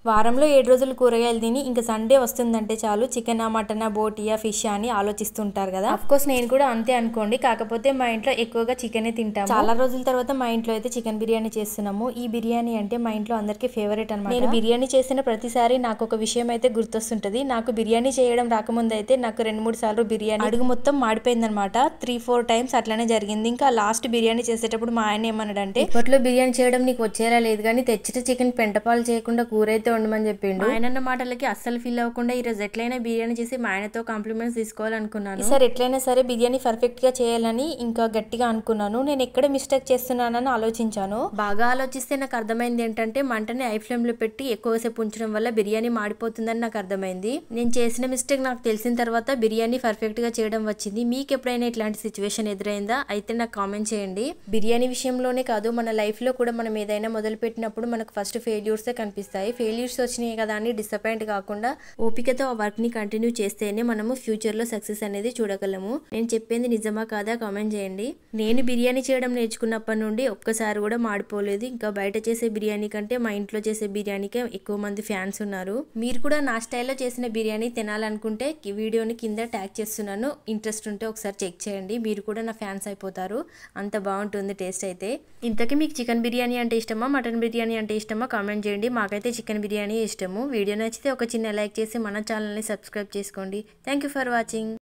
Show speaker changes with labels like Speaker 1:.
Speaker 1: వారంలో 7 రోజులు కూరగాయలు తిని ఇంకా సండే వస్తుందంటే చాలు చికెన్ మటన్ బోటియా ఫిష్ అని ఆలోచిస్తుంటారు కదా. అఫ్ కోర్స్ నేను కూడా అంతే అనుకోండి, కాకపోతే మా ఇంట్లో ఎక్కువగా చికెనే తింటాము. చాలా రోజుల తర్వాత మా ఇంట్లో అయితే చికెన్ బిర్యానీ చేస్తున్నాము. ఈ బిర్యానీ అంటే మా ఇంట్లో అందరికీ ఫేవరెట్ అనమాట. నేను బిర్యానీ చేసిన ప్రతిసారి నాకు ఒక విషయం అయితే గుర్తొస్తుంటది. నాకు బిర్యానీ చేయడం రాకముందు అయితే నాకు 2-3 సార్లు బిర్యానీ అడుగు మొత్తం మాడిపోయిందనమాట. 3-4 టైమ్స్ అట్లానే జరిగింది. ఇంకా లాస్ట్ బిర్యానీ చేసేటప్పుడు మా ఆయన ఏమన్నాడంటే, ఇప్పట్లో బిర్యానీ చేయడం నీకు వచ్చేలా లేదు కానీ తెచ్చిన చికెన్ పెంటపాలు చేయకుండా కూర అయితే ఉండమని చెప్పిండు. ఆయన మాటలకి అస్సలు ఫీల్ అవ్వకుండా ఈ రోజు ఎట్లయినా బిర్యానీ చేసి మా ఆయనతో కాంప్లిమెంట్స్ తీసుకోవాలనుకున్నాను. ఈసారి ఎట్లయినా సరే బిర్యానీ పర్ఫెక్ట్ గా చేయాలని ఇంకా గట్టిగా అనుకున్నాను. నేను ఎక్కడ మిస్టేక్ చేస్తున్నానని ఆలోచించాను. బాగా ఆలోచిస్తే నాకు అర్థమైంది ఏంటంటే మంటని హై ఫ్లేమ్ లో పెట్టి ఎక్కువసేపు ఉంచడం వల్ల బిర్యానీ మాడిపోతుందని నాకు అర్థమైంది. నేను చేసిన మిస్టేక్ నాకు తెలిసిన తర్వాత బిర్యానీ పర్ఫెక్ట్ గా చేయడం వచ్చింది. మీకు ఎప్పుడైనా ఇట్లాంటి సిచ్యువేషన్ ఎదురైందా అయితే నాకు కామెంట్ చేయండి. బిర్యానీ విషయంలోనే కాదు, మన లైఫ్ లో కూడా మనం ఏదైనా మొదలు పెట్టినప్పుడు మనకు ఫస్ట్ ఫెయిల్యూర్సే కనిపిస్తాయి. ఫెయిల్యూర్స్ వచ్చినాయి కదా అని డిసప్పాయింట్ కాకుండా ఓపికతో ఆ వర్క్ ని కంటిన్యూ చేస్తేనే మనము ఫ్యూచర్ లో సక్సెస్ అనేది చూడగలము. నేను చెప్పింది నిజమా కాదా కామెంట్ చేయండి. నేను బిర్యానీ చేయడం నేర్చుకున్నప్పటి నుండి ఒక్కసారి కూడా మాడిపోలేదు. ఇంకా బయట చేసే బిర్యానీ కంటే మా ఇంట్లో చేసే బిర్యానీకే ఎక్కువ మంది ఫ్యాన్స్ ఉన్నారు. మీరు కూడా నా స్టైల్లో చేసిన బిర్యానీ తినాలనుకుంటే వీడియోని కింద ట్యాగ్ చేస్తున్నాను. ఇంట్రెస్ట్ ఉంటే ఒకసారి చెక్ చేయండి. మీరు కూడా నా ఫ్యాన్స్ అయిపోతారు. అంత బాగుంటుంది టేస్ట్ అయితే. ఇంతకీ మీకు చికెన్ బిర్యానీ అంటే ఇష్టమా మటన్ బిర్యానీ అంటే ఇష్టమా కామెంట్ చేయండి. మాకైతే చికెన్ బిర్యానీ ఇష్టము. వీడియో నచ్చితే ఒక చిన్న లైక్ చేసి మన ఛానల్ని సబ్స్క్రైబ్ చేసుకోండి. Thank you for watching.